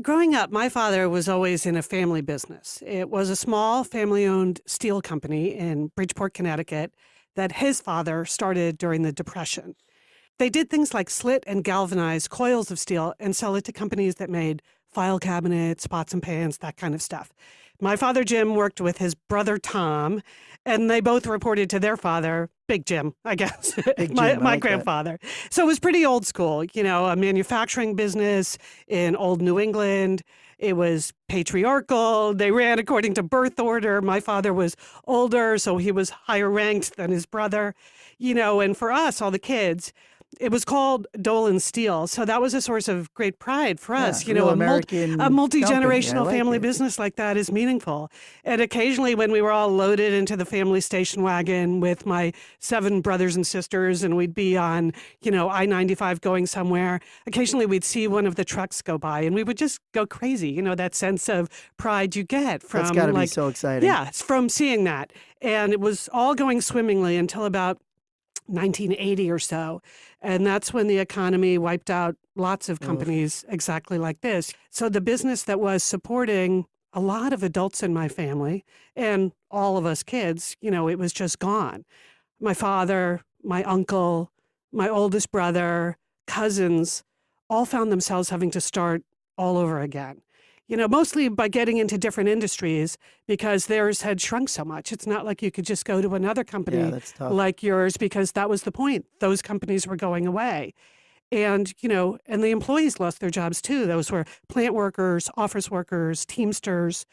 Growing up, my father was always in a family business. It was a small family-owned steel company in Bridgeport, Connecticut, that his father started during the Depression. They did things like slit and galvanize coils of steel and sell it to companies that made file cabinets, pots and pans, that kind of stuff. My father, Jim, worked with his brother, Tom, and they both reported to their father, Big Jim, I guess, Big my, Jim, I my like that. grandfather. So it was pretty old school, a manufacturing business in old New England. It was patriarchal. They ran according to birth order. My father was older, so he was higher ranked than his brother, and for us, all the kids, it was called Dolan Steel. So that was a source of great pride for us. Real American A company. I multi-generational like family it. business like that is meaningful. And occasionally when we were all loaded into the family station wagon with my 7 brothers and sisters and we'd be on, I-95 going somewhere, occasionally we'd see one of the trucks go by and we would just go crazy. That sense of pride you get from That's got to be so exciting. Yeah, it's from seeing that. And it was all going swimmingly until about 1980 or so. And that's when the economy wiped out lots of companies exactly like this. So the business that was supporting a lot of adults in my family and all of us kids, it was just gone. My father, my uncle, my oldest brother, cousins all found themselves having to start all over again. Mostly by getting into different industries because theirs had shrunk so much. It's not like you could just go to another company that's tough. like yours because that was the point. Those companies were going away. And, and the employees lost their jobs too. Those were plant workers, office workers, Teamsters.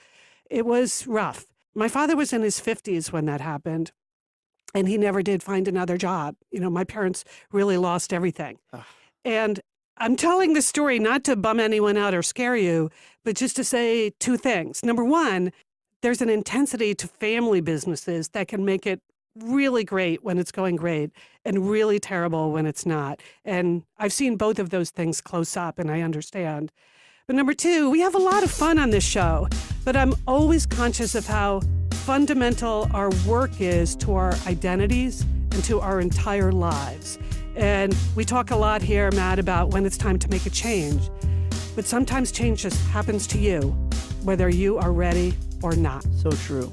It was rough. My father was in his 50s when that happened, and he never did find another job. My parents really lost everything. Ugh. And I'm telling this story not to bum anyone out or scare you, but just to say 2 things. Number one, there's an intensity to family businesses that can make it really great when it's going great and really terrible when it's not. And I've seen both of those things close up, and I understand. But number 2, we have a lot of fun on this show, but I'm always conscious of how fundamental our work is to our identities and to our entire lives. And we talk a lot here, Matt, about when it's time to make a change. But sometimes change just happens to you, whether you are ready or not. So true.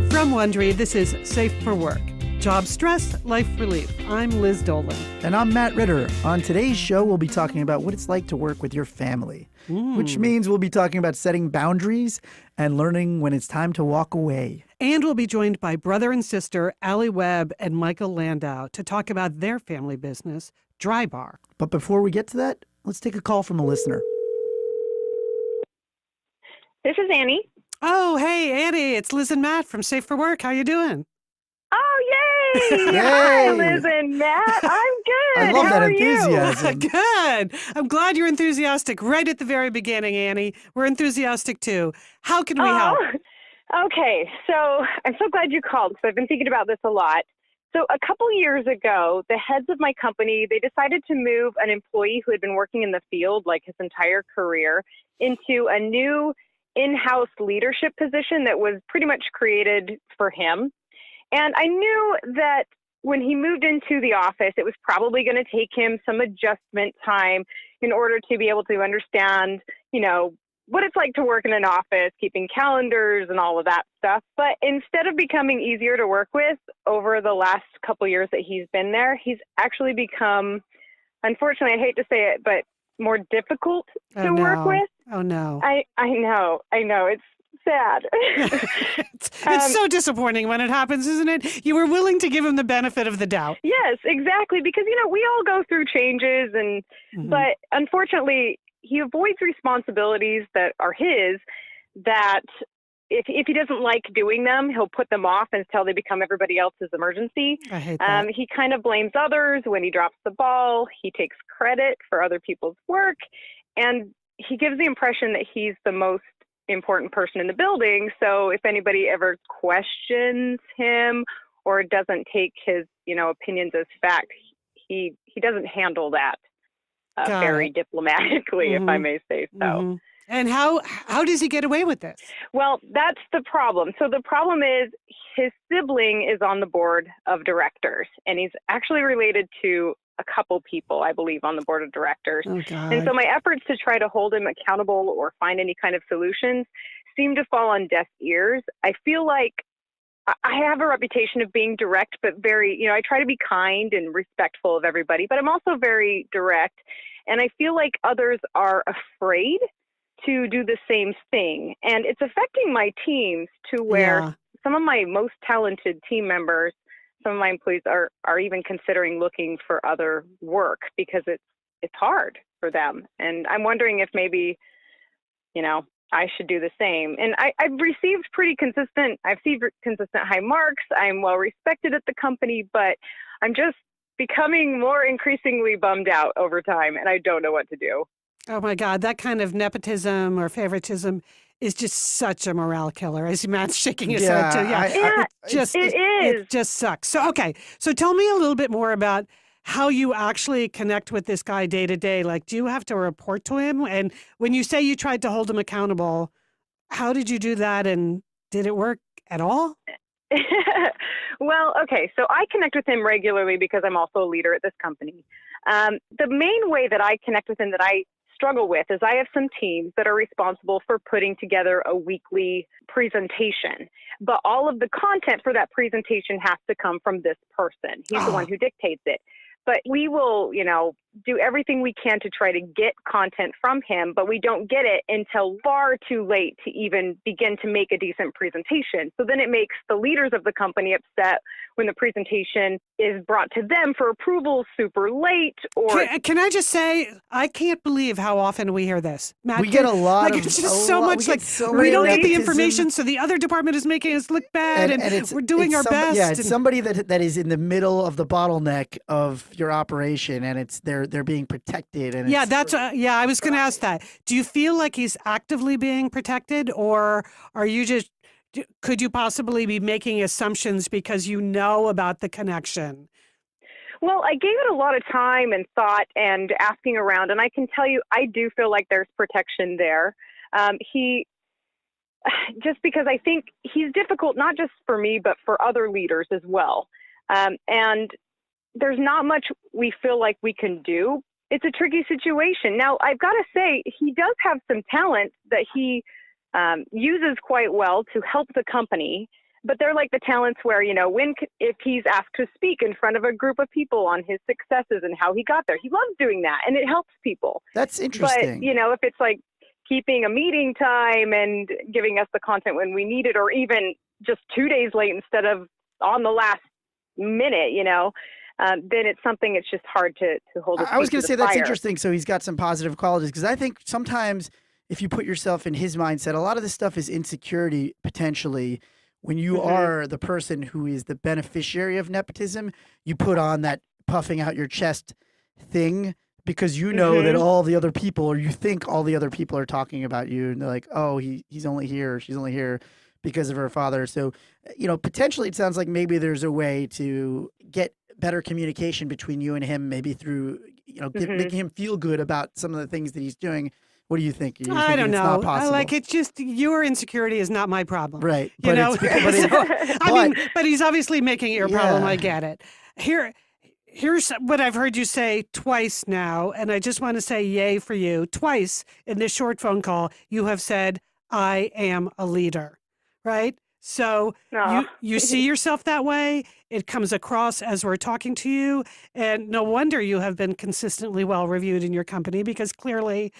From Wondery, this is Safe for Work. Job stress, life relief. I'm Liz Dolan. And I'm Matt Ritter. On today's show, we'll be talking about what it's like to work with your family, which means we'll be talking about setting boundaries and learning when it's time to walk away. And we'll be joined by brother and sister Allie Webb and Michael Landau to talk about their family business, Dry Bar. But before we get to that, let's take a call from a listener. This is Annie. Oh, hey, Annie, it's Liz and Matt from Safe for Work. How you doing? Oh, yay! Yay! Hi, Liz and Matt. I'm good. I love How that are you? enthusiasm. Good. I'm glad you're enthusiastic right at the very beginning, Annie. We're enthusiastic too. How can we help? Okay, so I'm so glad you called because I've been thinking about this a lot. So a couple years ago, the heads of my company, they decided to move an employee who had been working in the field like his entire career into a new in-house leadership position that was pretty much created for him. And I knew that when he moved into the office, it was probably going to take him some adjustment time in order to be able to understand, what it's like to work in an office, keeping calendars and all of that stuff. But instead of becoming easier to work with over the last couple years that he's been there, he's actually become, unfortunately, I hate to say it, but more difficult to work with. Oh, no. I know. It's sad. It's so disappointing when it happens, isn't it? You were willing to give him the benefit of the doubt. Yes, exactly. Because, we all go through changes but unfortunately, he avoids responsibilities that are his that if he doesn't like doing them, he'll put them off until they become everybody else's emergency. I hate that. He kind of blames others when he drops the ball. He takes credit for other people's work. And he gives the impression that he's the most important person in the building. So if anybody ever questions him or doesn't take his, opinions as fact, he doesn't handle that very diplomatically, if I may say so. And how does he get away with this? Well, that's the problem. So the problem is his sibling is on the board of directors, and he's actually related to a couple people, I believe, on the board of directors. Oh, And so God. my efforts to try to hold him accountable or find any kind of solutions seem to fall on deaf ears. I feel like I have a reputation of being direct, but very, I try to be kind and respectful of everybody, but I'm also very direct. And I feel like others are afraid to do the same thing. And it's affecting my teams to where Yeah. some of my most talented team members, some of my employees are even considering looking for other work because it's hard for them. And I'm wondering if maybe, I should do the same. And I've received consistent high marks. I'm well respected at the company, but I'm just becoming more increasingly bummed out over time, and I don't know what to do. Oh, my God. That kind of nepotism or favoritism is just such a morale killer, as Matt's shaking his head too. Yeah. Yeah, Just it is. it just sucks. So okay. So tell me a little bit more about how you actually connect with this guy day to day. Like, do you have to report to him? And when you say you tried to hold him accountable, how did you do that? And did it work at all? Well, okay, so I connect with him regularly because I'm also a leader at this company. The main way that I connect with him that I struggle with is I have some teams that are responsible for putting together a weekly presentation, but all of the content for that presentation has to come from this person. He's the one who dictates it. But we will, do everything we can to try to get content from him, but we don't get it until far too late to even begin to make a decent presentation. So then it makes the leaders of the company upset when the presentation is brought to them for approval super late. Or Can I just say, I can't believe how often we hear this. Matt, We get a lot like, of- it's a just so lot- much we get like so we many don't get the nepotism. information, so the other department is making us look bad, and we're doing our best. Yeah, it's and- somebody that is in the middle of the bottleneck of your operation, and it's they're being protected. And Yeah, it's, that's I was going to ask that. Do you feel like he's actively being protected, or are you just? Could you possibly be making assumptions because you know about the connection? Well, I gave it a lot of time and thought and asking around, and I can tell you, I do feel like there's protection there. Just because I think he's difficult, not just for me, but for other leaders as well. And there's not much we feel like we can do. It's a tricky situation. Now, I've got to say, he does have some talent that he uses quite well to help the company. But they're like the talents where, if he's asked to speak in front of a group of people on his successes and how he got there, he loves doing that and it helps people. that's interesting. But, if it's like keeping a meeting time and giving us the content when we need it, or even just 2 days late instead of on the last minute, then it's something it's just hard to hold his I was feet going to to say the that's fire. interesting. So he's got some positive qualities because I think sometimes if you put yourself in his mindset, a lot of this stuff is insecurity potentially. When you are the person who is the beneficiary of nepotism, you put on that puffing out your chest thing because you know that all the other people, or you think all the other people are talking about you, and they're like, oh, he's only here, or she's only here because of her father. So, potentially it sounds like maybe there's a way to get better communication between you and him, maybe through, making him feel good about some of the things that he's doing. What do you think? You're I don't thinking it's know. not possible. Like, it's just your insecurity is not my problem. Right. You know? But But he's obviously making it your problem. Yeah. I get it. Here's what I've heard you say twice now, and I just want to say yay for you. Twice in this short phone call, you have said, I am a leader, right? So Aw. you see yourself that way. It comes across as we're talking to you. And no wonder you have been consistently well reviewed in your company, because clearly,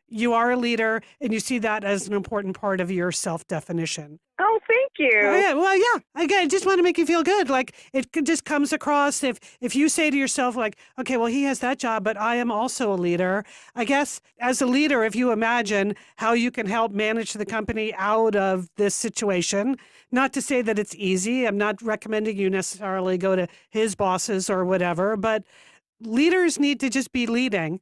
you are a leader and you see that as an important part of your self-definition. Oh, thank you. Oh, yeah. Well, yeah. Again, I just want to make you feel good. Like, just comes across if you say to yourself, like, okay, well, he has that job, but I am also a leader. I guess as a leader, if you imagine how you can help manage the company out of this situation, not to say that it's easy. I'm not recommending you necessarily go to his bosses or whatever, but leaders need to just be leading.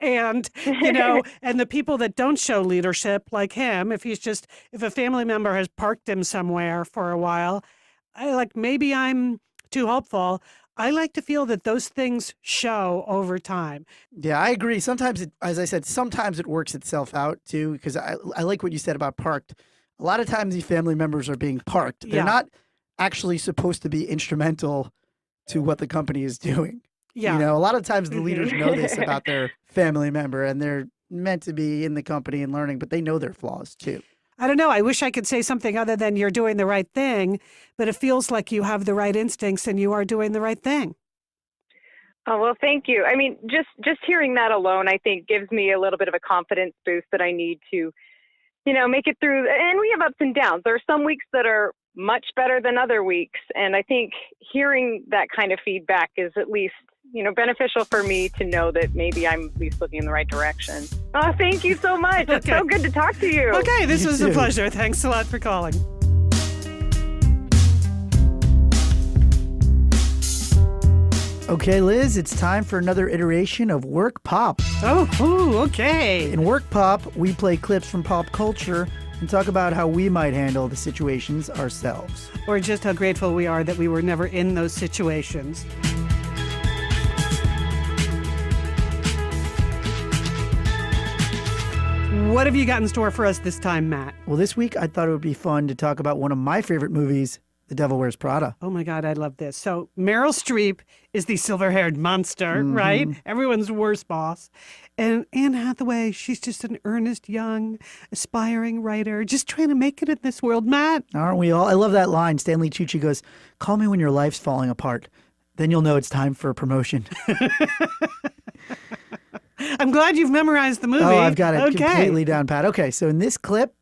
And, and the people that don't show leadership, like him, if a family member has parked him somewhere for a while, maybe I'm too hopeful. I like to feel that those things show over time. Yeah, I agree. Sometimes, as I said, sometimes it works itself out too. Because I like what you said about parked. A lot of times, these family members are being parked. They're Yeah. not actually supposed to be instrumental to what the company is doing. Yeah. You know, a lot of times the leaders know this about their family member, and they're meant to be in the company and learning, but they know their flaws too. I don't know. I wish I could say something other than you're doing the right thing, but it feels like you have the right instincts and you are doing the right thing. Oh, well, thank you. I mean, just hearing that alone, I think gives me a little bit of a confidence boost that I need to, make it through. And we have ups and downs. There are some weeks that are much better than other weeks. And I think hearing that kind of feedback is at least, beneficial for me to know that maybe I'm at least looking in the right direction. Oh, thank you so much. It's so good to talk to you. Okay, this You was a too. pleasure. Thanks a lot for calling. Okay, Liz, it's time for another iteration of Work Pop. Oh, ooh, okay. In Work Pop, we play clips from pop culture and talk about how we might handle the situations ourselves. Or just how grateful we are that we were never in those situations. What have you got in store for us this time, Matt? Well, this week I thought it would be fun to talk about one of my favorite movies, The Devil Wears Prada. Oh my God, I love this. So Meryl Streep is the silver-haired monster, right? Everyone's worst boss. And Anne Hathaway, she's just an earnest, young, aspiring writer, just trying to make it in this world, Matt. Aren't we all? I love that line. Stanley Tucci goes, "Call me when your life's falling apart. Then you'll know it's time for a promotion." I'm glad you've memorized the movie. Oh, I've got it Okay. completely down pat. Okay, so in this clip,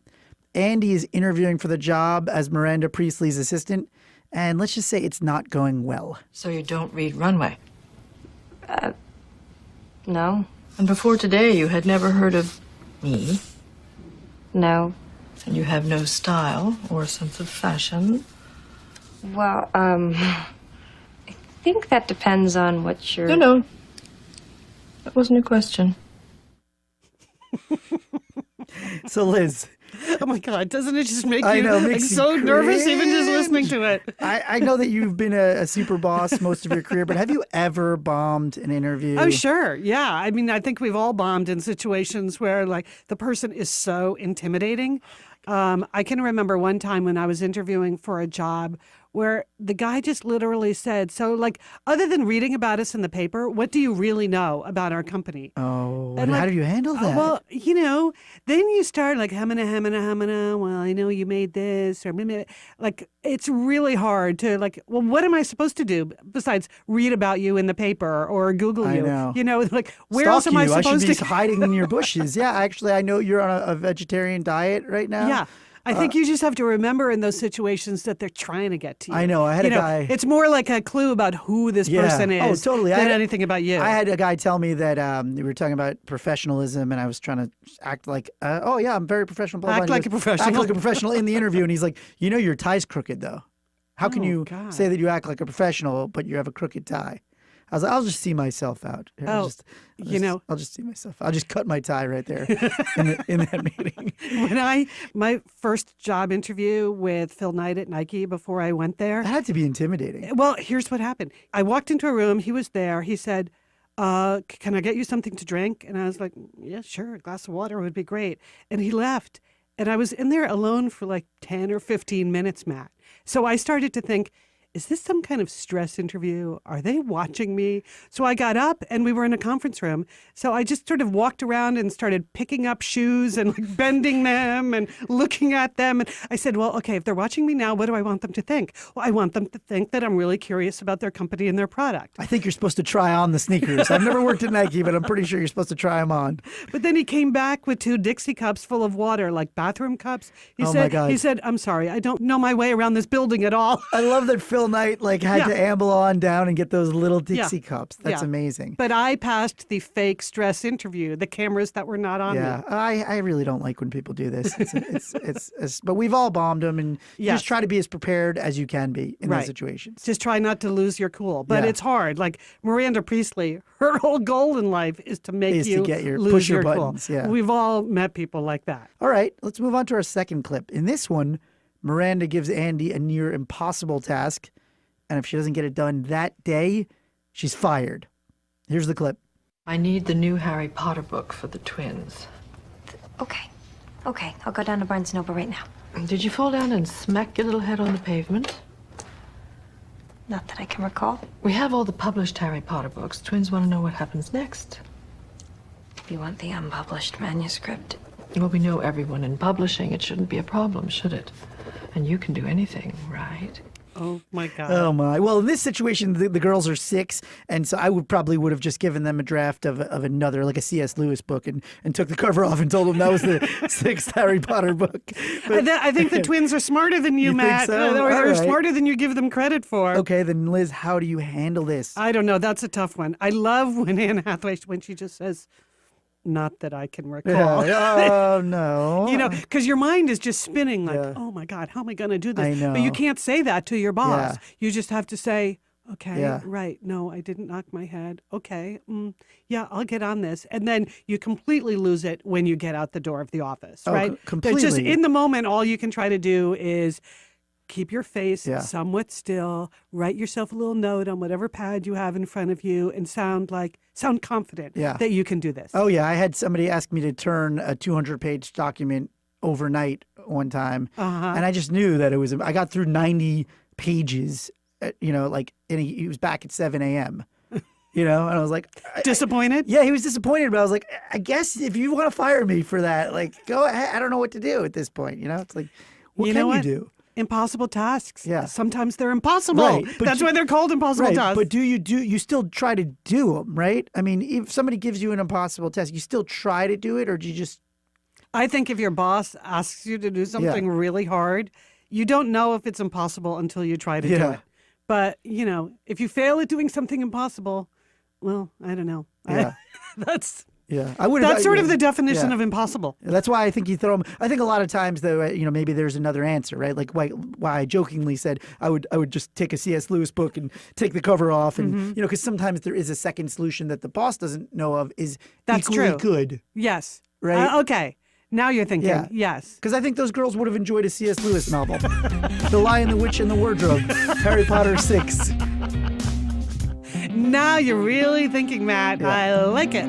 Andy is interviewing for the job as Miranda Priestley's assistant, and let's just say it's not going well. So you don't read Runway? No. And before today, you had never heard of me? No. And you have no style or sense of fashion? Well, I think that depends on what you're... No. That wasn't a question. So, Liz, Oh my God, doesn't it just make I you know, like, makes you so nervous even just cringe. listening to it? I know that you've been a super boss most of your career, but have you ever bombed an interview? Oh, sure. Yeah. I mean, I think we've all bombed in situations where like the person is so intimidating. I can remember one time when I was interviewing for a job where the guy just literally said, so like, other than reading about us in the paper, what do you really know about our company? Oh, And, how like, do you handle that? Well, then you start like, hamana. Well, I know you made this or like, it's really hard to like, well, what am I supposed to do besides read about you in the paper or Google I you? know. Like where Stalk else am I you. supposed should to? be hiding in your bushes. Yeah, actually, I know you're on a vegetarian diet right now. Yeah. I think you just have to remember in those situations that they're trying to get to you. I know. I had a guy. It's more like a clue about who this Yeah. person Oh, is totally. than anything about you. I had a guy tell me that we were talking about professionalism, and I was trying to act like, oh yeah, I'm very professional. Blah, blah, Act blah. And he like a goes, professional. Act like a professional in the interview, and he's like, your tie's crooked though. How can Oh, you God. say that you act like a professional but you have a crooked tie? I was like, I'll just see myself out. Here, Oh, I'll just see myself. I'll just cut my tie right there in that meeting. my first job interview with Phil Knight at Nike before I went there. That had to be intimidating. Well, here's what happened. I walked into a room. He was there. He said, can I get you something to drink? And I was like, yeah, sure. A glass of water would be great. And he left. And I was in there alone for like 10 or 15 minutes, Matt. So I started to think, is this some kind of stress interview? Are they watching me? So I got up and we were in a conference room. So I just sort of walked around and started picking up shoes and like bending them and looking at them. And I said, well, okay, if they're watching me now, what do I want them to think? Well, I want them to think that I'm really curious about their company and their product. I think you're supposed to try on the sneakers. I've never worked at Nike, but I'm pretty sure you're supposed to try them on. But then he came back with 2 Dixie cups full of water, like bathroom cups. He Oh, said, my God. He said, I'm sorry, I don't know my way around this building at all. I love that Phil Knight had Yeah. to amble on down and get those little Dixie Yeah. cups. That's Yeah. amazing. But I passed the fake stress interview, the cameras that were not on Yeah, me. I really don't like when people do this. But we've all bombed them, and you Yes. just try to be as prepared as you can be in Right. those situations. Just try not to lose your cool. But Yeah. it's hard. Like Miranda Priestley, her whole goal in life is to make Is to you get your- lose push your your buttons, cool. yeah. We've all met people like that. All right, let's move on to our second clip. In this one, Miranda gives Andy a near impossible task, and if she doesn't get it done that day, she's fired. Here's the clip. I need the new Harry Potter book for the twins. Okay. I'll go down to Barnes & Noble right now. Did you fall down and smack your little head on the pavement? Not that I can recall. We have all the published Harry Potter books. Twins want to know what happens next. You want the unpublished manuscript? Well, we know everyone in publishing. It shouldn't be a problem, should it? And you can do anything, right? Oh my God. Oh my! Well, in this situation, the girls are 6, and so I would have just given them a draft of another, like a C.S. Lewis book, and took the cover off and told them that was the 6th Harry Potter book. But, I think the twins are smarter than you, You think Matt. so? Or they're All right. smarter than you give them credit for. okay, then Liz, how do you handle this? I don't know. That's a tough one. I love when Anne Hathaway, when she just says, not that I can recall. Oh no! You know, because your mind is just spinning like, Yeah. oh my God, how am I going to do this? I know. But you can't say that to your boss. Yeah. You just have to say, okay, Yeah. right. No, I didn't knock my head. Okay. Yeah, I'll get on this. And then you completely lose it when you get out the door of the office, Oh, right? completely. It's just in the moment, all you can try to do is keep your face Yeah. somewhat still, write yourself a little note on whatever pad you have in front of you, and sound confident Yeah. that you can do this. Oh yeah, I had somebody ask me to turn a 200-page document overnight one time, and I just knew that it was. I got through 90 pages, and he was back at 7 a.m. And I was like, Disappointed? yeah, he was disappointed, but I was like, I guess if you want to fire me for that, go ahead. I don't know what to do at this point. It's like, what You can know what? you do? Impossible tasks. Yeah. Sometimes they're impossible. Right, but That's why they're called impossible Right, tasks. but you still try to do them, right? I mean, if somebody gives you an impossible task, you still try to do it, or do you just? I think if your boss asks you to do something really hard, you don't know if it's impossible until you try to do Yeah. it. But, if you fail at doing something impossible, well, I don't know. Yeah. That's Yeah, that's sort of the definition yeah. of impossible. That's why I think you throw them. I think a lot of times, though, maybe there's another answer, right? Like why I jokingly said I would just take a C.S. Lewis book and take the cover off, and because sometimes there is a second solution that the boss doesn't know of is That's equally true. good, Yes. right? Okay. Now you're thinking, Yeah. yes. Because I think those girls would have enjoyed a C.S. Lewis novel, The Lion, the Witch, and the Wardrobe, Harry Potter 6. Now you're really thinking, Matt. Yeah. I like it.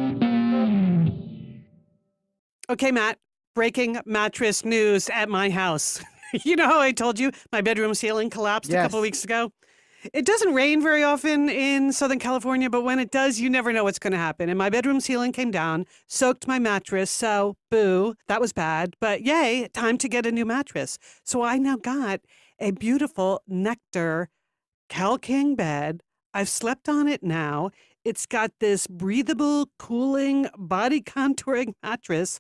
Okay, Matt. Breaking mattress news at my house. You know how I told you my bedroom ceiling collapsed a Yes. couple weeks ago? It doesn't rain very often in Southern California, but when it does, you never know what's going to happen. And my bedroom ceiling came down, soaked my mattress. So, boo, that was bad. But yay, time to get a new mattress. So I now got a beautiful Nectar Cal King bed. I've slept on it now. It's got this breathable, cooling, body contouring mattress.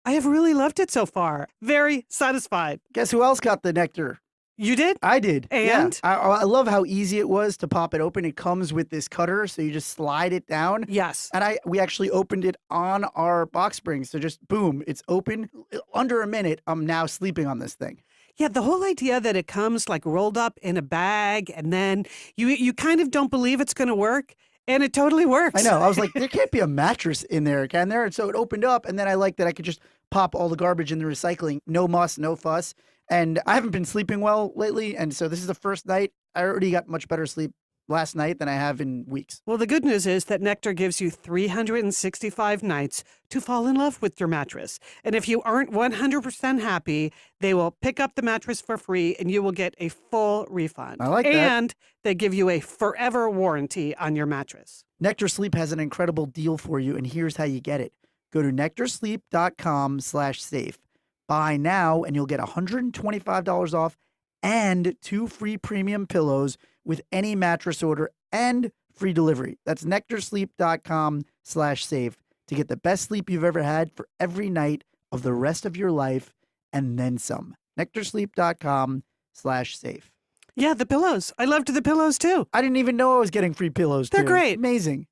I have really loved it so far. Very satisfied. Guess who else got the Nectar? You did? I did. And? Yeah. I love how easy it was to pop it open. It comes with this cutter, so you just slide it down. Yes. And we actually opened it on our box springs. So just boom, it's open. Under a minute, I'm now sleeping on this thing. Yeah, the whole idea that it comes rolled up in a bag and then you kind of don't believe it's going to work, and it totally works. I know. I was like, there can't be a mattress in there, can there? And so it opened up, and then I liked that I could just pop all the garbage in the recycling. No muss, no fuss. And I haven't been sleeping well lately, and so this is the first night. I already got much better sleep last night than I have in weeks. Well, the good news is that Nectar gives you 365 nights to fall in love with your mattress. And if you aren't 100% happy, they will pick up the mattress for free and you will get a full refund. I like that. And they give you a forever warranty on your mattress. Nectar Sleep has an incredible deal for you, and here's how you get it. Go to nectarsleep.com/safe. Buy now, and you'll get $125 off and 2 free premium pillows with any mattress order and free delivery. That's nectarsleep.com/safe to get the best sleep you've ever had for every night of the rest of your life and then some. nectarsleep.com/safe. Yeah, the pillows. I loved the pillows too. I didn't even know I was getting free pillows. They're too. great. Amazing.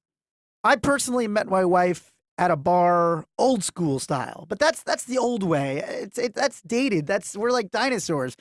I personally met my wife at a bar, old school style, but that's the old way. That's dated. We're like dinosaurs.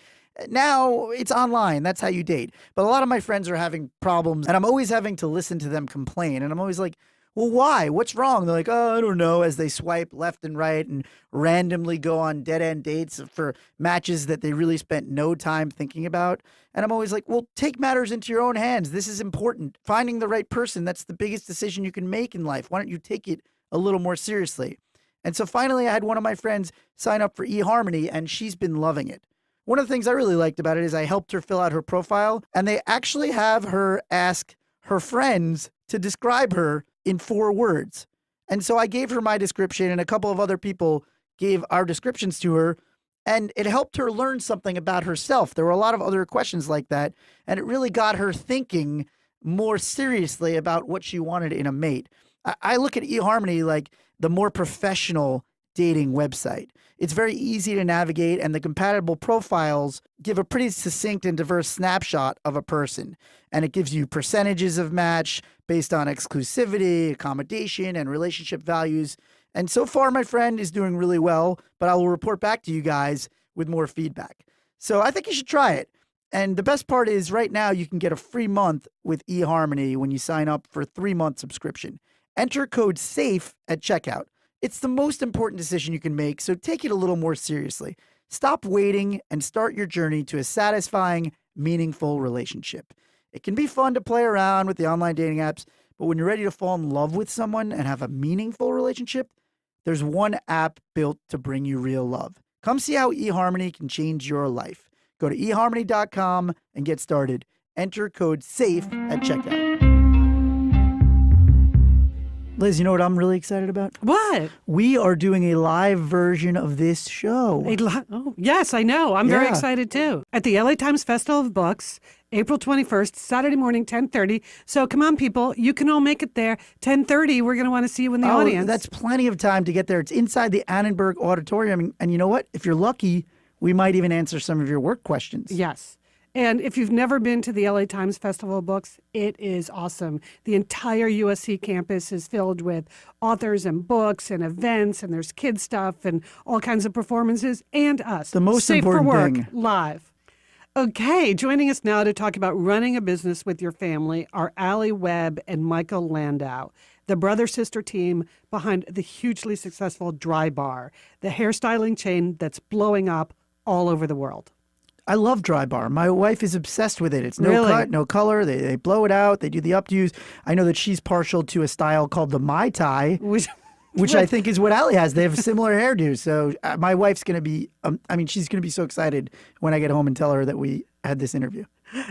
Now it's online. That's how you date. But a lot of my friends are having problems, and I'm always having to listen to them complain. And I'm always like, well, why? What's wrong? They're like, oh, I don't know, as they swipe left and right and randomly go on dead-end dates for matches that they really spent no time thinking about. And I'm always like, well, take matters into your own hands. This is important. Finding the right person, that's the biggest decision you can make in life. Why don't you take it a little more seriously? And so finally, I had one of my friends sign up for eHarmony, and she's been loving it. One of the things I really liked about it is I helped her fill out her profile, and they actually have her ask her friends to describe her in 4 words. And so I gave her my description, and a couple of other people gave our descriptions to her, and it helped her learn something about herself. There were a lot of other questions like that, and it really got her thinking more seriously about what she wanted in a mate. I look at eHarmony like the more professional dating website. It's very easy to navigate, and the compatible profiles give a pretty succinct and diverse snapshot of a person. And it gives you percentages of match based on exclusivity, accommodation, and relationship values. And so far, my friend is doing really well, but I will report back to you guys with more feedback. So I think you should try it. And the best part is right now you can get a free month with eHarmony when you sign up for a 3-month subscription. Enter code SAFE at checkout. It's the most important decision you can make, so take it a little more seriously. Stop waiting and start your journey to a satisfying, meaningful relationship. It can be fun to play around with the online dating apps, but when you're ready to fall in love with someone and have a meaningful relationship, there's one app built to bring you real love. Come see how eHarmony can change your life. Go to eHarmony.com and get started. Enter code SAFE at checkout. Liz, you know what I'm really excited about? What? We are doing a live version of this show. Oh, yes, I know. I'm very Yeah. excited too. At the LA Times Festival of Books, April 21st, Saturday morning, 10:30. So come on, people. You can all make it there. 10:30, we're going to want to see you in the audience. That's plenty of time to get there. It's inside the Annenberg Auditorium. And you know what? If you're lucky, we might even answer some of your work questions. Yes. And if you've never been to the LA Times Festival of Books, it is awesome. The entire USC campus is filled with authors and books and events, and there's kids stuff and all kinds of performances, and us. The most Safe important for Work thing. live. Okay, joining us now to talk about running a business with your family are Allie Webb and Michael Landau, the brother-sister team behind the hugely successful Dry Bar, the hairstyling chain that's blowing up all over the world. I love Dry Bar. My wife is obsessed with it. It's no Really? cut, no color. They blow it out. They do the updos. I know that she's partial to a style called the Mai Tai, which I think is what Allie has. They have similar hairdos. So my wife's going to be, she's going to be so excited when I get home and tell her that we had this interview.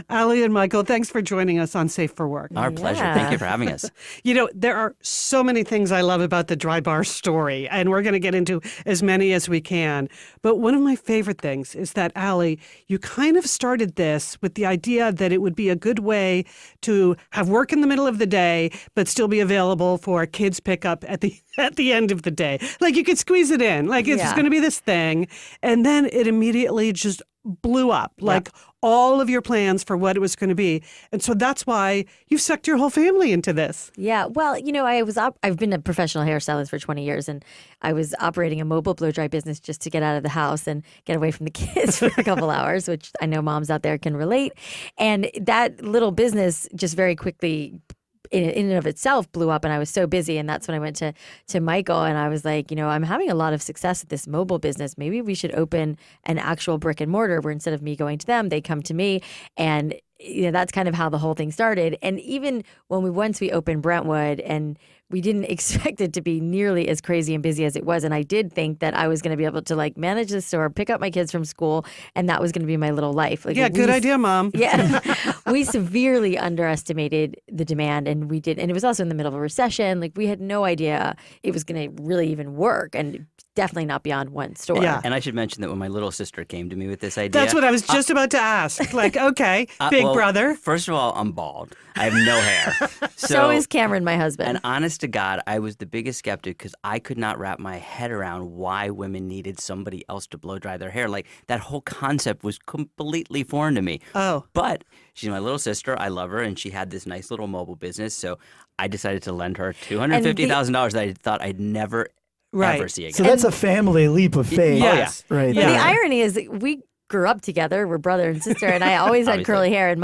Allie and Michael, thanks for joining us on Safe for Work. Our pleasure. Thank you for having us. You know, there are so many things I love about the Dry Bar story, and we're going to get into as many as we can. But one of my favorite things is that, Allie, you kind of started this with the idea that it would be a good way to have work in the middle of the day, but still be available for kids pickup at the end of the day. Like you could squeeze it in, like it's just going to be this thing. And then it immediately just blew up, like all of your plans for what it was going to be. And so that's why you've sucked your whole family into this. Yeah. Well, you know, I've been a professional hairstylist for 20 years, and I was operating a mobile blow dry business just to get out of the house and get away from the kids for a couple hours, which I know moms out there can relate. And that little business just very quickly in and of itself blew up, and I was so busy. And that's when I went to Michael, and I was like, you know, I'm having a lot of success with this mobile business. Maybe we should open an actual brick and mortar where instead of me going to them, they come to me. And you know, that's kind of how the whole thing started. And even when once we opened Brentwood, and we didn't expect it to be nearly as crazy and busy as it was. And I did think that I was going to be able to like manage the store, pick up my kids from school, and that was going to be my little life. Like, Yeah, good idea, Mom. Yeah. We severely underestimated the demand, and we did. And it was also in the middle of a recession. Like, we had no idea it was going to really even work, and definitely not beyond one store. Yeah. And I should mention that when my little sister came to me with this idea. That's what I was just about to ask. Like, okay, big well, brother. First of all, I'm bald. I have no hair. So is Cameron, my husband. And honest to God, I was the biggest skeptic because I could not wrap my head around why women needed somebody else to blow dry their hair. Like, that whole concept was completely foreign to me. Oh. But she's my little sister. I love her. And she had this nice little mobile business. So I decided to lend her $250,000 that I thought I'd never ever see again. So that's a family leap of faith. Yes. Right. But there. the irony is that we grew up together. We're brother and sister. And I always had Obviously. curly hair. And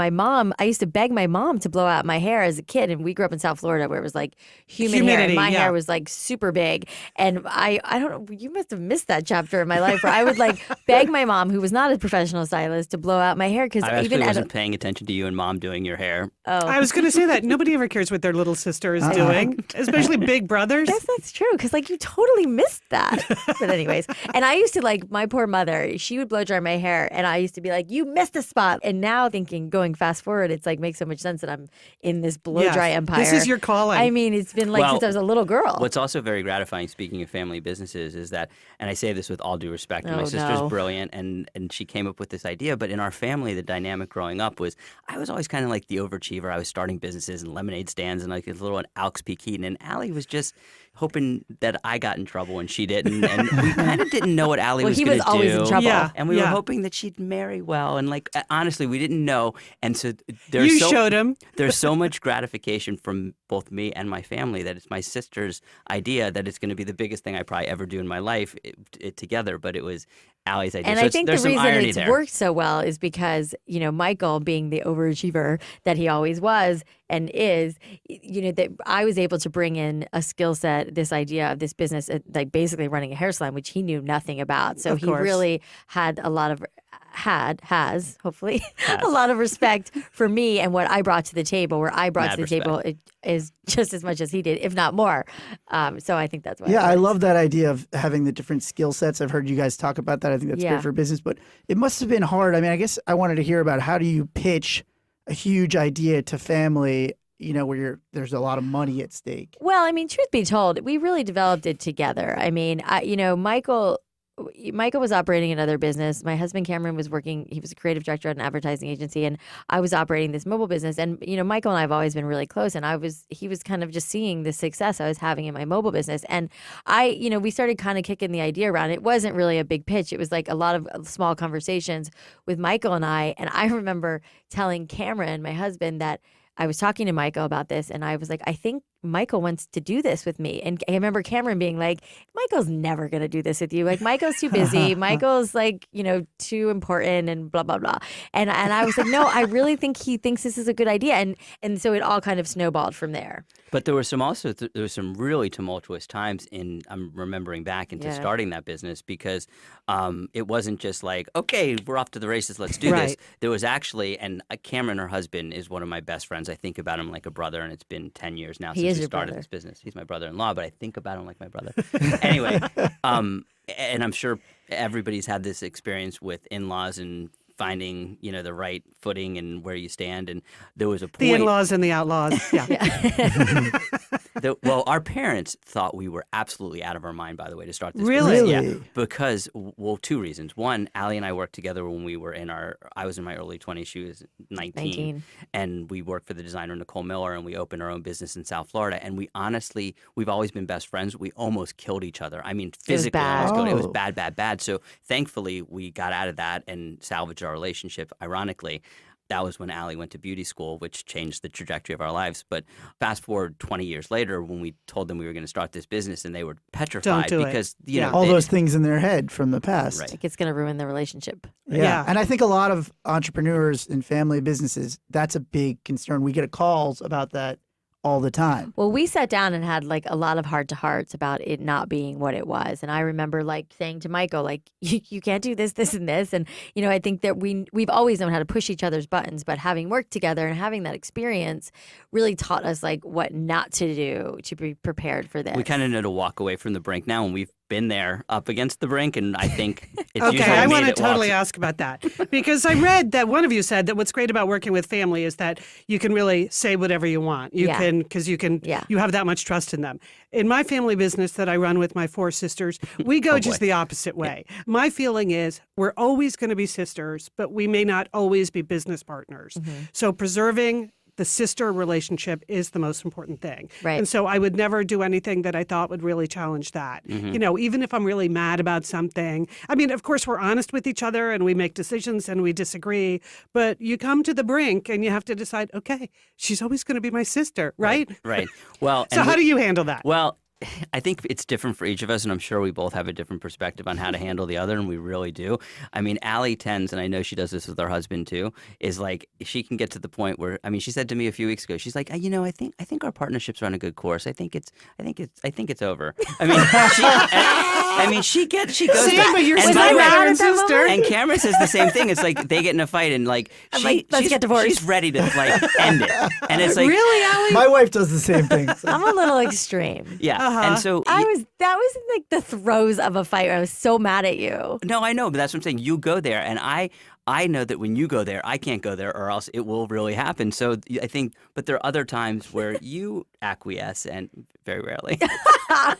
I used to beg my mom to blow out my hair as a kid. And we grew up in South Florida where it was like humid hair. And Humidity, my yeah. hair was like super big. And I don't know, you must have missed that chapter in my life where I would like beg my mom, who was not a professional stylist, to blow out my hair. Because I even actually at wasn't paying attention to you and Mom doing your hair. I was going to say that nobody ever cares what their little sister is doing, especially big brothers. Yes, that's true. Because like you totally missed that. But anyways, and I used to like my poor mother. She would blow dry my hair, and I used to be like, "You missed a spot." And now thinking, going fast forward, it's like makes so much sense that I'm in this blow Yes. dry empire. This is your calling. I mean, it's been like Well, since I was a little girl. What's also very gratifying, speaking of family businesses, is that, and I say this with all due respect, and my Oh, sister's no. brilliant, and she came up with this idea. But in our family, the dynamic growing up was I was always kind of like the overachiever. I was starting businesses and lemonade stands and like a little Alex P. Keaton, and Allie was just hoping that I got in trouble and she didn't, and we kind of didn't know what Allie Well, was he going was to do. always in trouble. Yeah. And we were hoping that she'd marry well, and like honestly, we didn't know. And so You showed him. there's so much gratification from both me and my family that it's my sister's idea that it's going to be the biggest thing I probably ever do in my life together. But it was Allie's idea. And So I think the there's some reason irony it's there. worked so well is because, you know, Michael being the overachiever that he always was and is, you know, that I was able to bring in a skill set, this idea of this business, like basically running a hair salon, which he knew nothing about. So Of he course. really had a lot of has hopefully a lot of respect for me and what I brought to the table. Where I brought Mad to the table it is just as much as he did, if not more. So I think that's why. Yeah, it I works. love that idea of having the different skill sets. I've heard you guys talk about that. I think that's Yeah. great for business, but it must have been hard. I mean, I guess I wanted to hear about how do you pitch a huge idea to family, you know, where there's a lot of money at stake. Well, I mean, truth be told, we really developed it together. I mean, Michael was operating another business. My husband Cameron was working. He was a creative director at an advertising agency, and I was operating this mobile business. And you know, Michael and I have always been really close. And he was kind of just seeing the success I was having in my mobile business. And we started kind of kicking the idea around. It wasn't really a big pitch. It was like a lot of small conversations with Michael and I. And I remember telling Cameron, my husband, that I was talking to Michael about this, and I was like, I think Michael wants to do this with me. And I remember Cameron being like, Michael's never going to do this with you. Like, Michael's too busy. Michael's like, you know, too important and blah, blah, blah. And I was like, no, I really think he thinks this is a good idea. And so it all kind of snowballed from there. But there were some really tumultuous times I'm remembering back into Yeah. starting that business because it wasn't just like, okay, we're off to the races, let's do this. Right. There was actually, and Cameron, her husband, is one of my best friends. I think about him like a brother, and it's been 10 years now He since is we your started brother. this business. He's my brother-in-law, but I think about him like my brother. Anyway, and I'm sure everybody's had this experience with in-laws and finding, you know, the right footing and where you stand. And there was a point. The in-laws and the outlaws. Yeah. Well, our parents thought we were absolutely out of our mind, by the way, to start this Really? business. Yeah, Really? because, well, two reasons. One, Allie and I worked together when we were I was in my early 20s, she was 19. And we worked for the designer Nicole Miller, and we opened our own business in South Florida. And we've always been best friends. We almost killed each other. I mean, physically almost killed. It was Oh. bad, bad, bad. So thankfully, we got out of that and salvaged our relationship, ironically. That was when Allie went to beauty school, which changed the trajectory of our lives. But fast forward 20 years later, when we told them we were going to start this business, and they were petrified do it. because, you Yeah. know, All they- those things in their head from the past. Right. Like it's going to ruin the relationship. Yeah. And I think a lot of entrepreneurs and family businesses, that's a big concern. We get calls about that all the time. Well, we sat down and had like a lot of heart-to-hearts about it not being what it was. And I remember like saying to Michael, like, you can't do this, this, and this. And, you know, I think that we've always known how to push each other's buttons, but having worked together and having that experience really taught us like what not to do to be prepared for this. we kind of know to walk away from the brink now, and we've been there up against the brink, and I think it's Okay, usually I me want to that totally walks- ask about that because I read that one of you said that what's great about working with family is that you can really say whatever you want. You Yeah. can because you can Yeah. you have that much trust in them. In my family business that I run with my 4 sisters, we go just the opposite way. My feeling is we're always going to be sisters, but we may not always be business partners. So preserving the sister relationship is the most important thing. Right. And so I would never do anything that I thought would really challenge that. You know, even if I'm really mad about something. I mean, of course, we're honest with each other and we make decisions and we disagree. But you come to the brink and you have to decide, okay, she's always going to be my sister, right? Right. Well, So and how do you handle that? Well, I think it's different for each of us, and I'm sure we both have a different perspective on how to handle the other, and we really do. I mean, Allie tends, and I know she does this with her husband too, is like she can get to the point where, I mean, she said to me a few weeks ago, she's like, you know, I think our partnership's on a good course. I think it's over. I mean, she goes See, back, but you're and still by the way- brother and sister. And Cameron says the same thing. It's like they get in a fight, and like I'm like, let's get divorced. She's ready to like end it, and it's like Really, Allie? My wife does the same thing. So. I'm a little extreme. yeah, and so That was in like the throes of a fight where I was so mad at you. No, I know, but that's what I'm saying. You go there, and I know that when you go there, I can't go there, or else it will really happen. So I think, but there are other times where you acquiesce, and very rarely.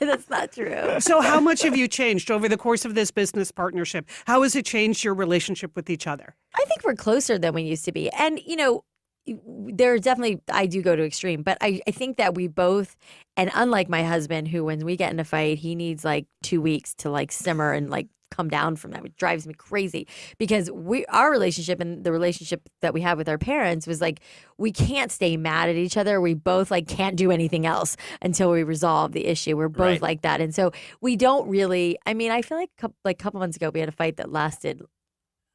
That's not true. So how much have you changed over the course of this business partnership? How has it changed your relationship with each other? I think we're closer than we used to be. And, you know, there's definitely, I do go to extreme, but I think that we both, and unlike my husband, who when we get in a fight, he needs like 2 weeks to like simmer and like come down from that. It drives me crazy because our relationship and the relationship that we have with our parents was like, we can't stay mad at each other. We both like can't do anything else until we resolve the issue. We're both Right. like that. And so we don't really, I mean, I feel like a couple months ago, we had a fight that lasted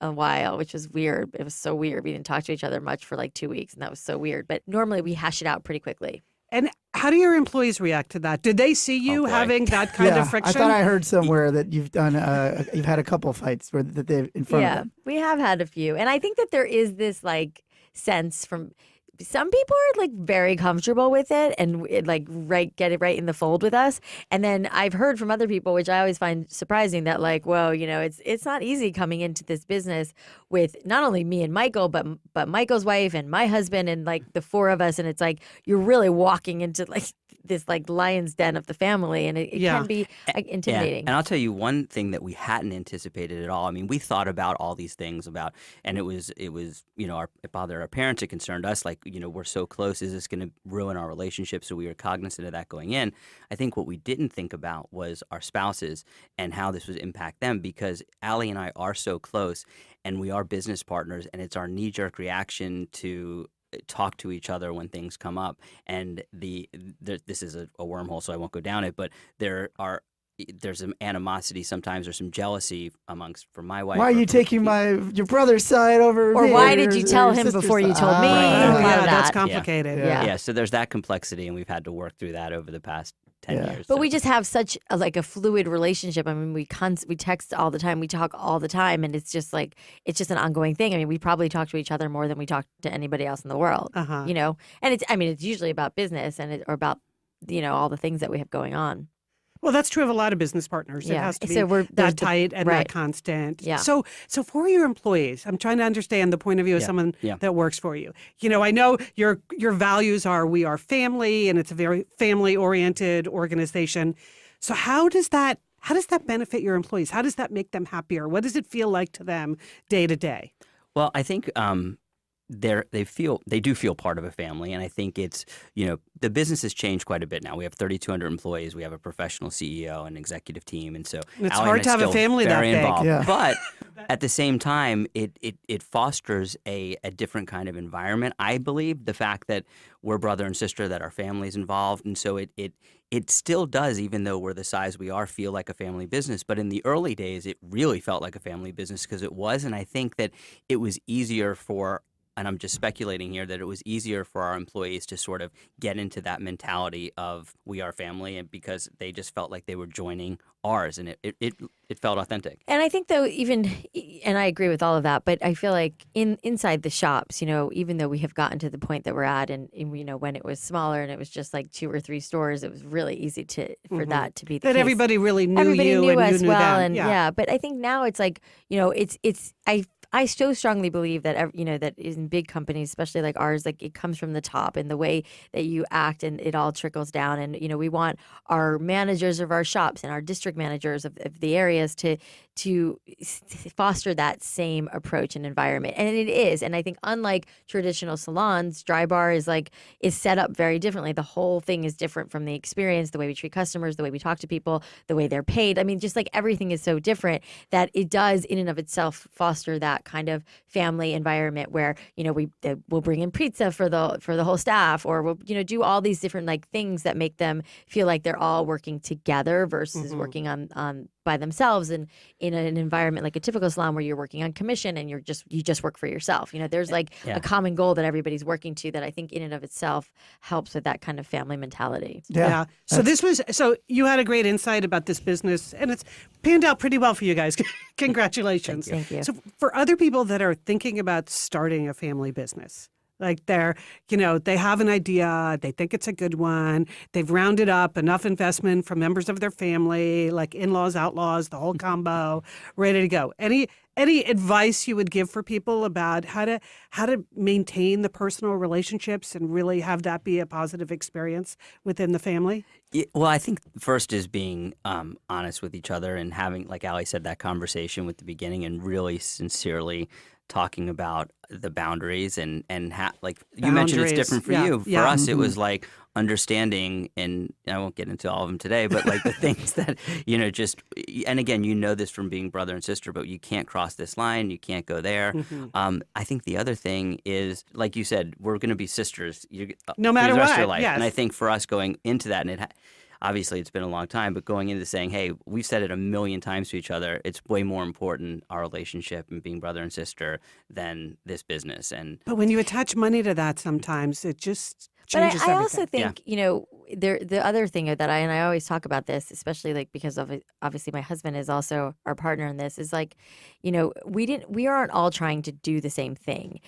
a while, which was weird. It was so weird. We didn't talk to each other much for like 2 weeks, and that was so weird. But normally we hash it out pretty quickly. And how do your employees react to that? Did they see you boy. having that kind of friction? I thought I heard somewhere that you've done. You've had a couple fights where that they've in front of them. We have had a few. And I think that there is this like sense from some people are like very comfortable with it and get it right in the fold with us. And then I've heard from other people, which I always find surprising, that like, well, you know, it's not easy coming into this business with not only me and Michael, but Michael's wife and my husband and like the four of us. And it's like you're really walking into like this like lion's den of the family, and it can be like, intimidating. Yeah. And I'll tell you one thing that we hadn't anticipated at all. I mean, we thought about all these things and it was you know, it bothered our parents. It concerned us. Like, you know, we're so close. Is this going to ruin our relationship? So we were cognizant of that going in. I think what we didn't think about was our spouses and how this would impact them, because Allie and I are so close and we are business partners, and it's our knee-jerk reaction to talk to each other when things come up. And this is a wormhole, so I won't go down it, but there's some animosity sometimes, or some jealousy from my wife. Why are you taking your brother's side over or me? why did you tell him sister's before you side? told me? Right. A Oh, lot yeah, of that's that. complicated. Yeah. So there's that complexity, and we've had to work through that over the past 10 years. But so. we just have such a fluid relationship. I mean, we text all the time, we talk all the time, and it's just an ongoing thing. I mean, we probably talk to each other more than we talk to anybody else in the world. Uh-huh. You know, and it's usually about business or about, you know, all the things that we have going on. Well, that's true of a lot of business partners. It Yeah. has to be So there's that tight and that constant. Yeah. So for your employees, I'm trying to understand the point of view of someone that works for you. You know, I know your values are we are family, and it's a very family-oriented organization. So how does that benefit your employees? How does that make them happier? What does it feel like to them day to day? Well, I think they do feel part of a family, and I think it's, you know, the business has changed quite a bit now. We have 3,200 employees. We have a professional CEO and executive team, and so It's Allie hard and to I have a still family that very big. involved. Yeah. But at the same time, it fosters a different kind of environment. I believe the fact that we're brother and sister, that our family's involved, and so it still does, even though we're the size we are, feel like a family business. But in the early days, it really felt like a family business because it was, and I think that it was easier and I'm just speculating here, that it was easier for our employees to sort of get into that mentality of we are family, and because they just felt like they were joining ours, and it felt authentic. And I think though, and I agree with all of that, but I feel like inside the shops, you know, even though we have gotten to the point that we're at, and you know, when it was smaller and it was just like 2 or 3 stores, it was really easy for that to be the That case. everybody really knew Everybody you knew and us you knew well, them. and but I think now it's like, you know, I so strongly believe that, you know, that in big companies, especially like ours, like it comes from the top, and the way that you act, and it all trickles down. And, you know, we want our managers of our shops and our district managers of the areas to foster that same approach and environment. And it is. And I think unlike traditional salons, Dry Bar is set up very differently. The whole thing is different from the experience, the way we treat customers, the way we talk to people, the way they're paid. I mean, just like everything is so different that it does in and of itself foster that that kind of family environment where, we'll bring in pizza for the whole staff, or we'll, do all these different like things that make them feel like they're all working together versus working on by themselves, and in an environment like a typical salon where you're working on commission and you just work for yourself. There's like a common goal that everybody's working to that I think in and of itself helps with that kind of family mentality. Yeah. So you had a great insight about this business, and it's panned out pretty well for you guys. Congratulations. Thank you. So for other people that are thinking about starting a family business, like they have an idea, they think it's a good one, they've rounded up enough investment from members of their family, like in-laws, outlaws, the whole combo, ready to go. Any advice you would give for people about how to maintain the personal relationships and really have that be a positive experience within the family? Yeah, well, I think first is being honest with each other and having, like Ali said, that conversation with the beginning and really sincerely talking about the boundaries and like you mentioned, it's different for you. For us, it was like understanding, and I won't get into all of them today, but like the things that, and again, this from being brother and sister, but you can't cross this line, you can't go there. I think the other thing is, like you said, we're going to be sisters no matter the rest what, of your life. yes. And I think for us going into that, and obviously it's been a long time, but going into saying, hey, we've said it a million times to each other, it's way more important, our relationship and being brother and sister, than this business. But when you attach money to that, sometimes it just changes But I everything. also think, the other thing that I always talk about this, especially like because of obviously my husband is also our partner in this, is like, we aren't all trying to do the same thing.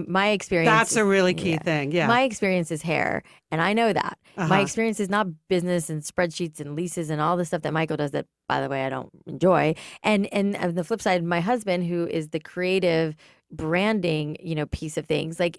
My experience. That's a really key thing. Yeah. My experience is hair, and I know that. My experience is not business and spreadsheets and leases and all the stuff that Michael does that, by the way, I don't enjoy. And on the flip side, my husband, who is the creative branding, piece of things, like,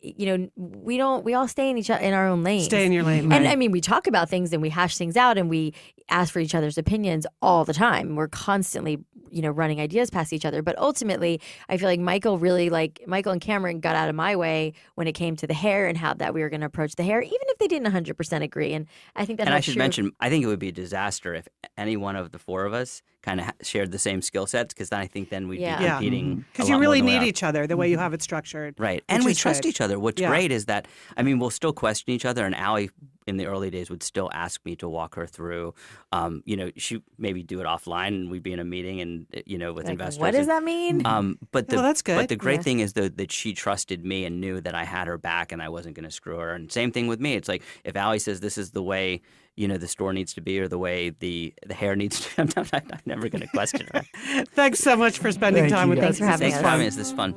we all stay in our own lanes. Stay in your lane. And right. I mean, we talk about things and we hash things out and we ask for each other's opinions all the time. We're constantly, running ideas past each other. But ultimately, I feel like Michael and Cameron got out of my way when it came to the hair and how that we were going to approach the hair, even if they didn't 100% agree. And I think that. And I should mention, I think it would be a disaster if any one of the four of us kind of shared the same skill sets, because I think then we'd be competing. Because you really need each other the way you have it structured. Right. And we trust each other. What's great is that, we'll still question each other. And Allie, in the early days, would still ask me to walk her through, she maybe do it offline and we'd be in a meeting and, with investors. What does that mean? That's good. But the great thing is, though, that she trusted me and knew that I had her back and I wasn't going to screw her. And same thing with me. It's like, if Allie says this is the way, the store needs to be, or the way the hair needs to be, I'm never going to question her. Thanks so much for spending time with us. Thanks for having us. Thanks for having us. This is fun.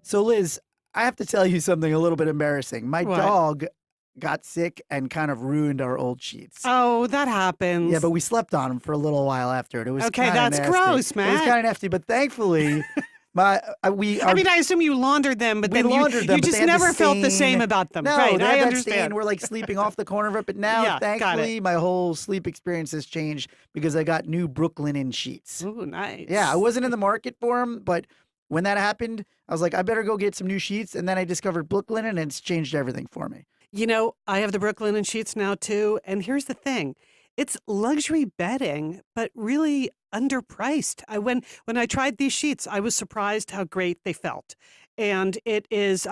So, Liz, I have to tell you something a little bit embarrassing. My dog got sick and kind of ruined our old sheets. Oh, that happens. Yeah, but we slept on them for a little while after it. It was okay. That's nasty. Gross, It man. was kind of nasty, but thankfully, I assume you laundered them, but we then laundered them, you but just they had never the felt the stain. same about them. No, right? they I had that understand. stain. We're like sleeping off the corner of it, but now, Yeah, got thankfully, my whole sleep experience has changed because I got new Brooklinen sheets. Ooh, nice. Yeah, I wasn't in the market for them, but when that happened, I was like, I better go get some new sheets. And then I discovered Brooklinen, and it's changed everything for me. I have the Brooklinen sheets now too. And here's the thing. It's luxury bedding, but really underpriced. When I tried these sheets, I was surprised how great they felt. And it is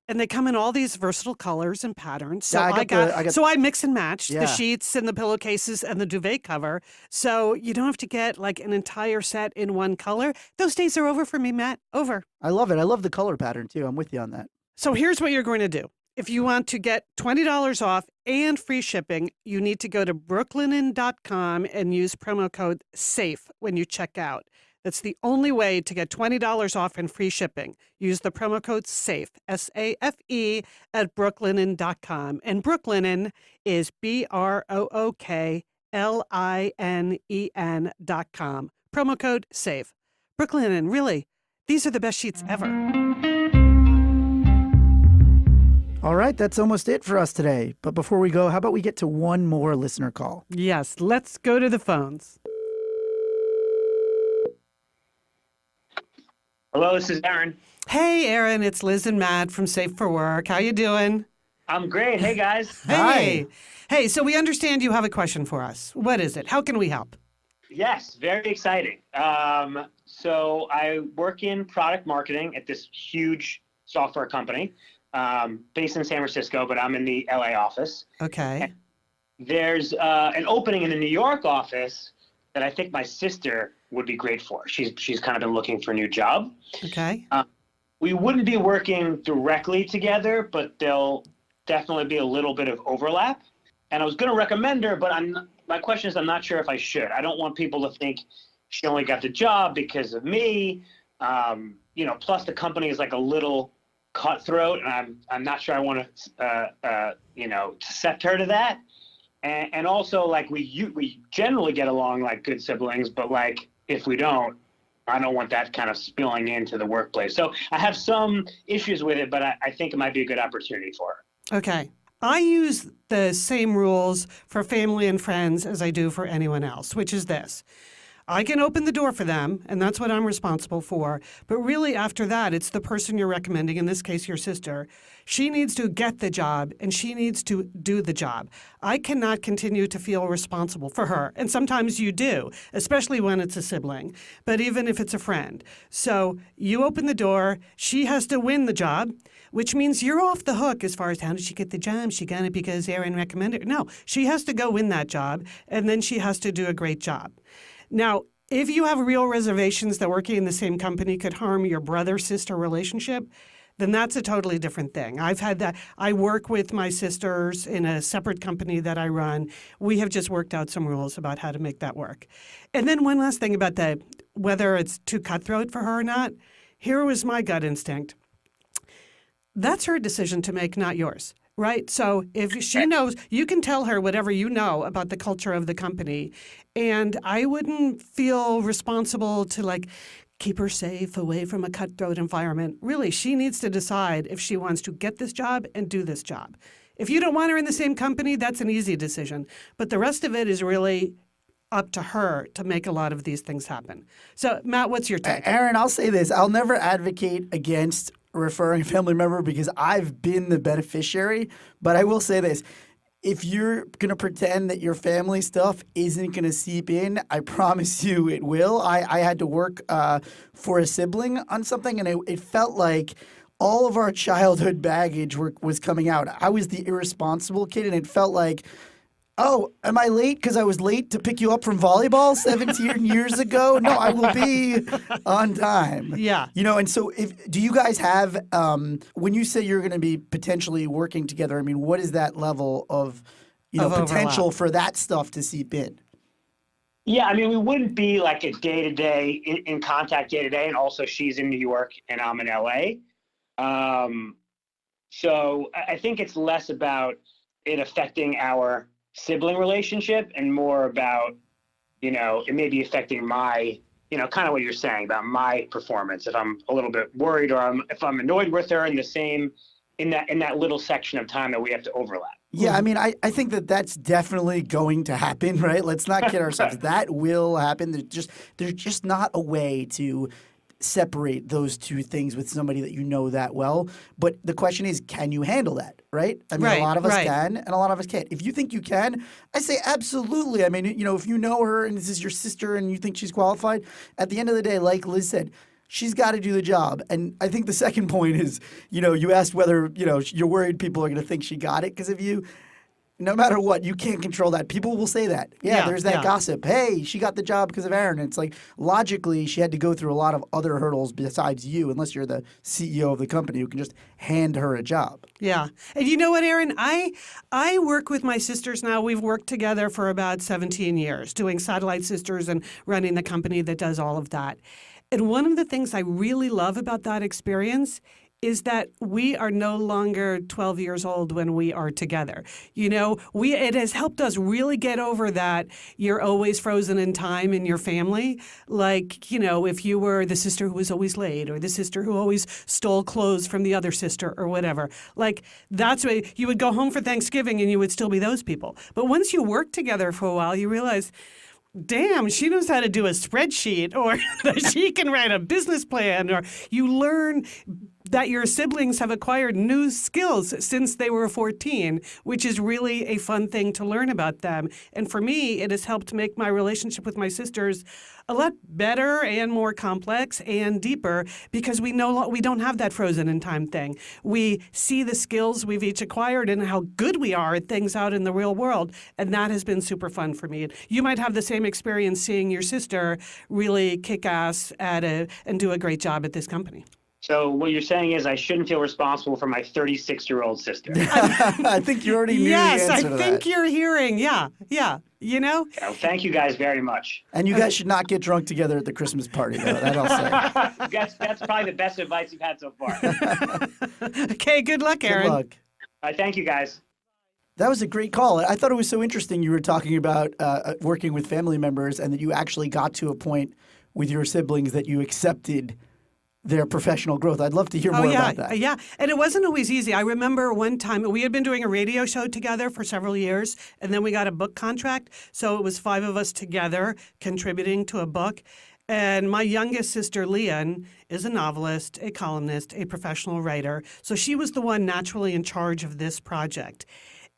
and they come in all these versatile colors and patterns. So I mix and matched the sheets and the pillowcases and the duvet cover. So you don't have to get like an entire set in one color. Those days are over for me, Matt. Over. I love it. I love the color pattern too. I'm with you on that. So here's what you're going to do. If you want to get $20 off and free shipping, you need to go to brooklinen.com and use promo code SAFE when you check out. That's the only way to get $20 off and free shipping. Use the promo code SAFE, S-A-F-E, at brooklinen.com. And Brooklinen is BROOKLINEN.com. Promo code SAFE. Brooklinen, really, these are the best sheets ever. All right, that's almost it for us today. But before we go, how about we get to one more listener call? Yes, let's go to the phones. Hello, this is Aaron. Hey, Aaron, it's Liz and Matt from Safe for Work. How you doing? I'm great. Hey, guys. Hey. Hey, so we understand you have a question for us. What is it? How can we help? Yes, very exciting. So I work in product marketing at this huge software company based in San Francisco, but I'm in the LA office. Okay. There's an opening in the New York office that I think my sister would be great for. She's kind of been looking for a new job. Okay. We wouldn't be working directly together, but there'll definitely be a little bit of overlap. And I was going to recommend her, but my question is, I'm not sure if I should. I don't want people to think she only got the job because of me. Plus the company is like a little cutthroat, and I'm not sure I want to, accept her to that. And also, like, we generally get along like good siblings, but like if we don't, I don't want that kind of spilling into the workplace. So I have some issues with it, but I think it might be a good opportunity for her. Okay. I use the same rules for family and friends as I do for anyone else, which is this. I can open the door for them, and that's what I'm responsible for. But really, after that, it's the person you're recommending, in this case, your sister. She needs to get the job, and she needs to do the job. I cannot continue to feel responsible for her. And sometimes you do, especially when it's a sibling, but even if it's a friend. So you open the door, she has to win the job, which means you're off the hook as far as how did she get the job? She got it because Aaron recommended her. No, she has to go win that job, and then she has to do a great job. Now, if you have real reservations that working in the same company could harm your brother-sister relationship, then that's a totally different thing. I've had that. I work with my sisters in a separate company that I run. We have just worked out some rules about how to make that work. And then one last thing about whether it's too cutthroat for her or not. Here was my gut instinct. That's her decision to make, not yours. Right? So if she knows, you can tell her whatever you know about the culture of the company. And I wouldn't feel responsible to keep her safe away from a cutthroat environment. Really, she needs to decide if she wants to get this job and do this job. If you don't want her in the same company, that's an easy decision. But the rest of it is really up to her to make a lot of these things happen. So, Matt, what's your take? Aaron, I'll say this. I'll never advocate against referring a family member because I've been the beneficiary. But I will say this. If you're going to pretend that your family stuff isn't going to seep in, I promise you it will. I had to work for a sibling on something, and it felt like all of our childhood baggage was coming out. I was the irresponsible kid, and it felt like, oh, am I late because I was late to pick you up from volleyball 17 years ago? No, I will be on time. Yeah. And so do you guys have, when you say you're going to be potentially working together, I mean, what is that level of potential overlap for that stuff to seep in? Yeah, I mean, we wouldn't be like a day-to-day in contact day-to-day, and also she's in New York and I'm in LA. So I think it's less about it affecting our sibling relationship and more about, it may be affecting my, kind of what you're saying about my performance. If I'm a little bit worried or if I'm annoyed with her in that little section of time that we have to overlap. Yeah, I mean, I think that's definitely going to happen, right? Let's not kid ourselves. That will happen. There's just not a way to separate those two things with somebody that you know that well. But the question is, can you handle that, right? I mean, a lot of us can and a lot of us can't. If you think you can, I say absolutely. I mean, if you know her and this is your sister and you think she's qualified, at the end of the day, like Liz said, she's got to do the job. And I think the second point is, you asked whether, you're worried people are going to think she got it because of you. No matter what, you can't control that. People will say that. Yeah, there's that gossip. Hey, she got the job because of Aaron. And it's like, logically, she had to go through a lot of other hurdles besides you, unless you're the CEO of the company who can just hand her a job. Yeah. And you know what, Aaron? I work with my sisters now. We've worked together for about 17 years, doing Satellite Sisters and running the company that does all of that. And one of the things I really love about that experience is that we are no longer 12 years old when we are together. It has helped us really get over that you're always frozen in time in your family. Like, if you were the sister who was always late or the sister who always stole clothes from the other sister or whatever. Like, that's why you would go home for Thanksgiving and you would still be those people. But once you work together for a while, you realize, damn, she knows how to do a spreadsheet, or she can write a business plan, or you learn that your siblings have acquired new skills since they were 14, which is really a fun thing to learn about them. And for me, it has helped make my relationship with my sisters a lot better and more complex and deeper because we don't have that frozen in time thing. We see the skills we've each acquired and how good we are at things out in the real world, and that has been super fun for me. You might have the same experience seeing your sister really kick ass at it and do a great job at this company. So what you're saying is I shouldn't feel responsible for my 36-year-old sister. I think you already knew the answer to that. Yes, I think you're hearing. Yeah. You know? Well, thank you guys very much. And you guys should not get drunk together at the Christmas party, though. That I'll say. That's probably the best advice you've had so far. Okay, good luck, Aaron. Good luck. All right, thank you, guys. That was a great call. I thought it was so interesting you were talking about working with family members and that you actually got to a point with your siblings that you accepted their professional growth. I'd love to hear more about that. Yeah, and it wasn't always easy. I remember one time we had been doing a radio show together for several years, and then we got a book contract. So it was 5 of us together contributing to a book. And my youngest sister, Leon, is a novelist, a columnist, a professional writer. So she was the one naturally in charge of this project.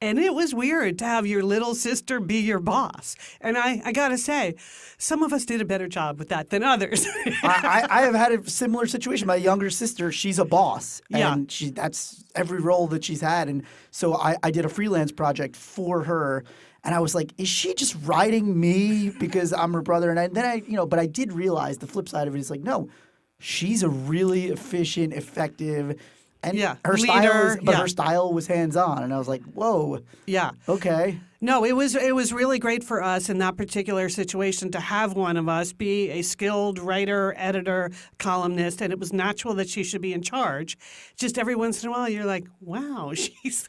And it was weird to have your little sister be your boss. And I got to say, some of us did a better job with that than others. I have had a similar situation. My younger sister, she's a boss. And that's every role that she's had. And so I did a freelance project for her. And I was like, is she just riding me because I'm her brother? And then but I did realize the flip side of it is like, no, she's a really efficient, effective, and her style was hands-on. And I was like, whoa. Yeah. Okay. No, it was really great for us in that particular situation to have one of us be a skilled writer, editor, columnist, and it was natural that she should be in charge. Just every once in a while, you're like, wow, she's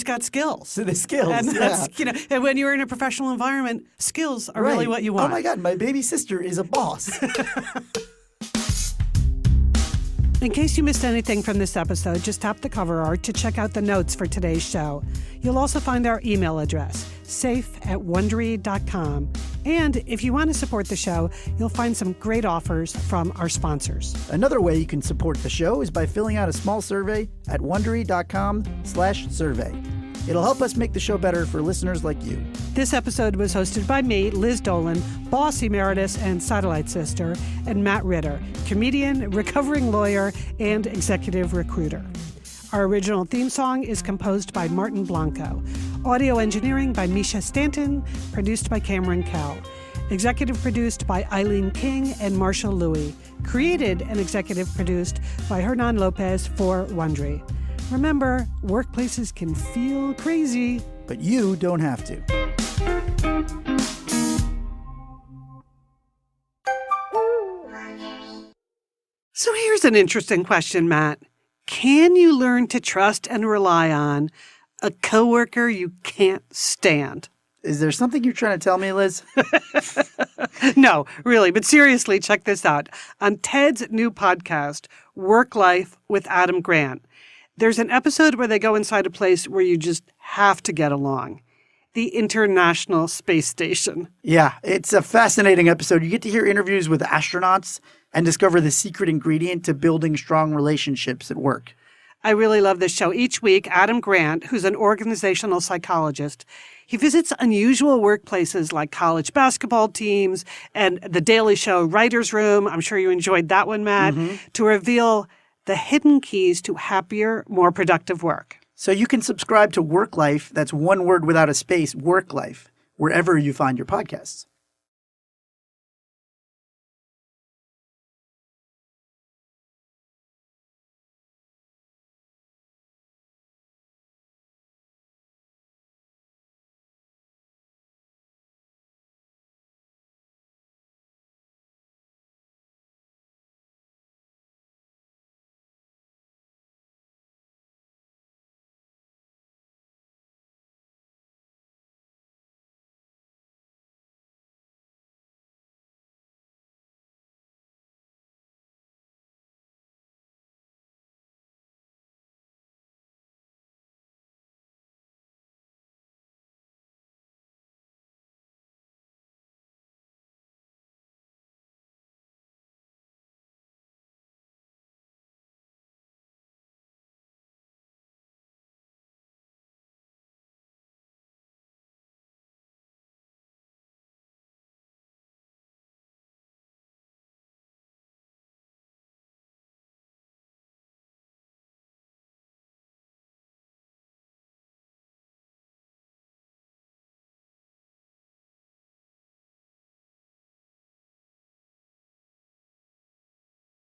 got skills. So the skills, and that's, and when you're in a professional environment, skills are really what you want. Oh my God, my baby sister is a boss. In case you missed anything from this episode, just tap the cover art to check out the notes for today's show. You'll also find our email address, safe@wondery.com. And if you want to support the show, you'll find some great offers from our sponsors. Another way you can support the show is by filling out a small survey at wondery.com/survey. It'll help us make the show better for listeners like you. This episode was hosted by me, Liz Dolan, boss emeritus and satellite sister, and Matt Ritter, comedian, recovering lawyer, and executive recruiter. Our original theme song is composed by Martin Blanco. Audio engineering by Misha Stanton, produced by Cameron Kell. Executive produced by Eileen King and Marshall Louie. Created and executive produced by Hernan Lopez for Wondery. Remember, workplaces can feel crazy, but you don't have to. So here's an interesting question, Matt. Can you learn to trust and rely on a coworker you can't stand? Is there something you're trying to tell me, Liz? No, really. But seriously, check this out. On Ted's new podcast, Work Life with Adam Grant, there's an episode where they go inside a place where you just have to get along. The International Space Station. Yeah, it's a fascinating episode. You get to hear interviews with astronauts and discover the secret ingredient to building strong relationships at work. I really love this show. Each week, Adam Grant, who's an organizational psychologist, he visits unusual workplaces like college basketball teams and the Daily Show Writer's Room. I'm sure you enjoyed that one, Matt, to reveal the hidden keys to happier, more productive work. So you can subscribe to Work Life, that's one word without a space, Work Life, wherever you find your podcasts.